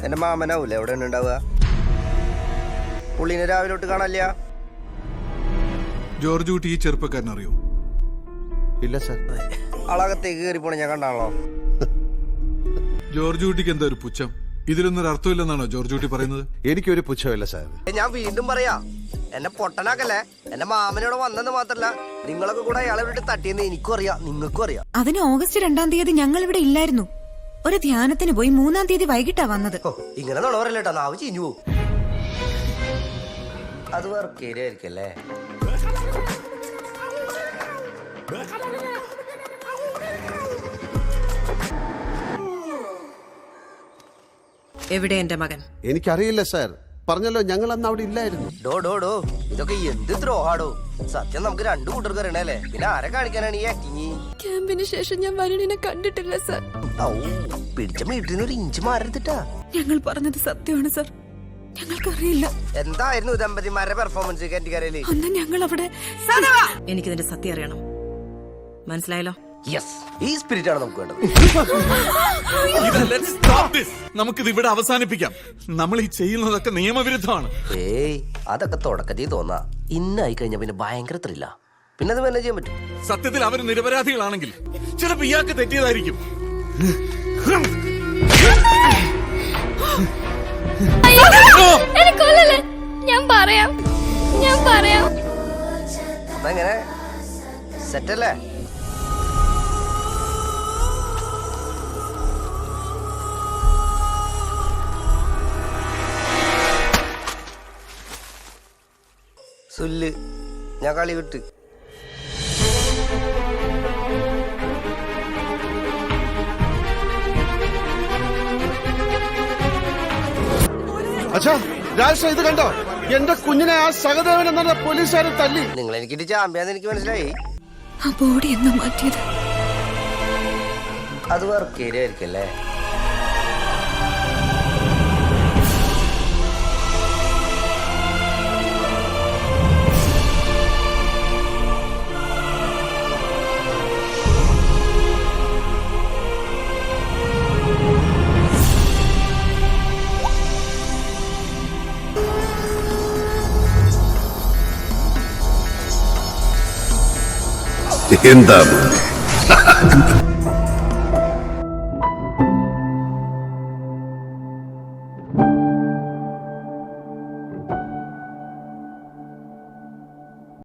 എന്റെ മാമനാവൂല്ലേ എവിടെ ഉണ്ടാവുക? പുള്ളിനെ രാവിലോട്ട് കാണാനില്ല. ജോർജ് കുട്ടി ഈ ചെറുപ്പക്കാരൻ അറിയോ? ഇല്ല സാർ. ആളകത്തേക്ക് കയറി പോണ ഞാൻ കണ്ടാണല്ലോ. ജോർജ് കുട്ടിക്ക് എന്താ ഒരു പുച്ഛം? ഇതിലൊന്നും ഒരു അർത്ഥമില്ലെന്നാണോ ജോർജ് കുട്ടി പറയുന്നത്? എനിക്കൊരു പുച്ഛമില്ല സാർ. ഞാൻ വീണ്ടും പറയാ, എന്നെ പൊട്ടനാക്കല്ലേ. എന്റെ മാമനോട് വന്നെന്ന് മാത്രല്ല, നിങ്ങളൊക്കെ കൂടെ അയാളെ വിട്ട് തട്ടിയെന്ന് എനിക്കും അറിയാം, നിങ്ങൾക്കും അറിയാം. അതിന് ഓഗസ്റ്റ് 2-ാം തീയതി ഞങ്ങൾ ഇവിടെ ഇല്ലായിരുന്നു. ഒരു ധ്യാനത്തിന് പോയി 3-ാം തീയതി വൈകിട്ടാ വന്നത്. ഇങ്ങനെ നുള്ളവരല്ലേ കേട്ടോ, നാവ് ചീഞ്ഞു പോകും. അത് വർക്ക് ഏരിയായിരിക്കല്ലേ? എവിടെ എന്റെ മകൻ? എനിക്കറിയില്ല സാർ. പറഞ്ഞല്ലോ ഞങ്ങൾ അന്ന് അവിടെ ഇല്ലായിരുന്നു. ഡോ ഇതൊക്കെ എന്ത് ദ്രോഹാടോ. സത്യം നമുക്ക് രണ്ടു കൂട്ടർക്ക് അറിയണല്ലേ, പിന്നെ ആരെ കാണിക്കാനാണ് ഈ ആക്ടിങ്? ക്യാമ്പിന് ശേഷം ഞാൻ വരുണിനെ കണ്ടിട്ടില്ല സർ. പിടിച്ച വീട്ടിൽ ഒരു ഇഞ്ച് മാറരുതിട്ടാ. ഞങ്ങൾ പറഞ്ഞത് സത്യമാണ് സർ, ഞങ്ങൾക്കറിയില്ല. എന്തായിരുന്നു ദമ്പതിമാരുടെ പെർഫോമൻസ് കാന്റിക്കരയില്? അന്ന് ഞങ്ങൾ അവിടെ. എനിക്കിതിന്റെ സത്യം അറിയണം, മനസ്സിലായല്ലോ? യെസ്, ഈ സ്പിരിറ്റ് ആണ് നമുക്ക് വേണ്ടത്. നമുക്കിത് ഇവിടെ അവസാനിപ്പിക്കാം. നമ്മൾ ഈ ചെയ്യുന്നതൊക്കെ നിയമവിരുദ്ധമാണ്. ഏയ്, അതൊക്കെ തുടക്കത്തിൽ തോന്നാ. ഇന്നായി കഴിഞ്ഞ പിന്നെ ഭയങ്കര ത്രില്ല. പിന്നെ അത് മാനേജ് ചെയ്യാൻ പറ്റും. സത്യത്തിൽ അവർ നിരപരാധികളാണെങ്കിൽ ചിലപ്പോ ഇയാൾക്ക് തെറ്റിയതായിരിക്കും. അതെങ്ങനെ സെറ്റല്ലേ? സുല്ല്, ഞാൻ കളി വിട്ട്. അച്ഛാ, രാജ ഇത് കണ്ടോ? എന്റെ കുഞ്ഞിനെ ആ സഹദേവൻ എന്ന പോലീസുകാരൻ തല്ലി. നിങ്ങൾ എനിക്കിട്ട് ചാമ്പ്യാന്ന് എനിക്ക് മനസ്സിലായി. ആ ബോഡി എന്ന് മാറ്റിയത് അത് വർക്ക് ഏരിയ ആയിരിക്കല്ലേ? എന്താണ്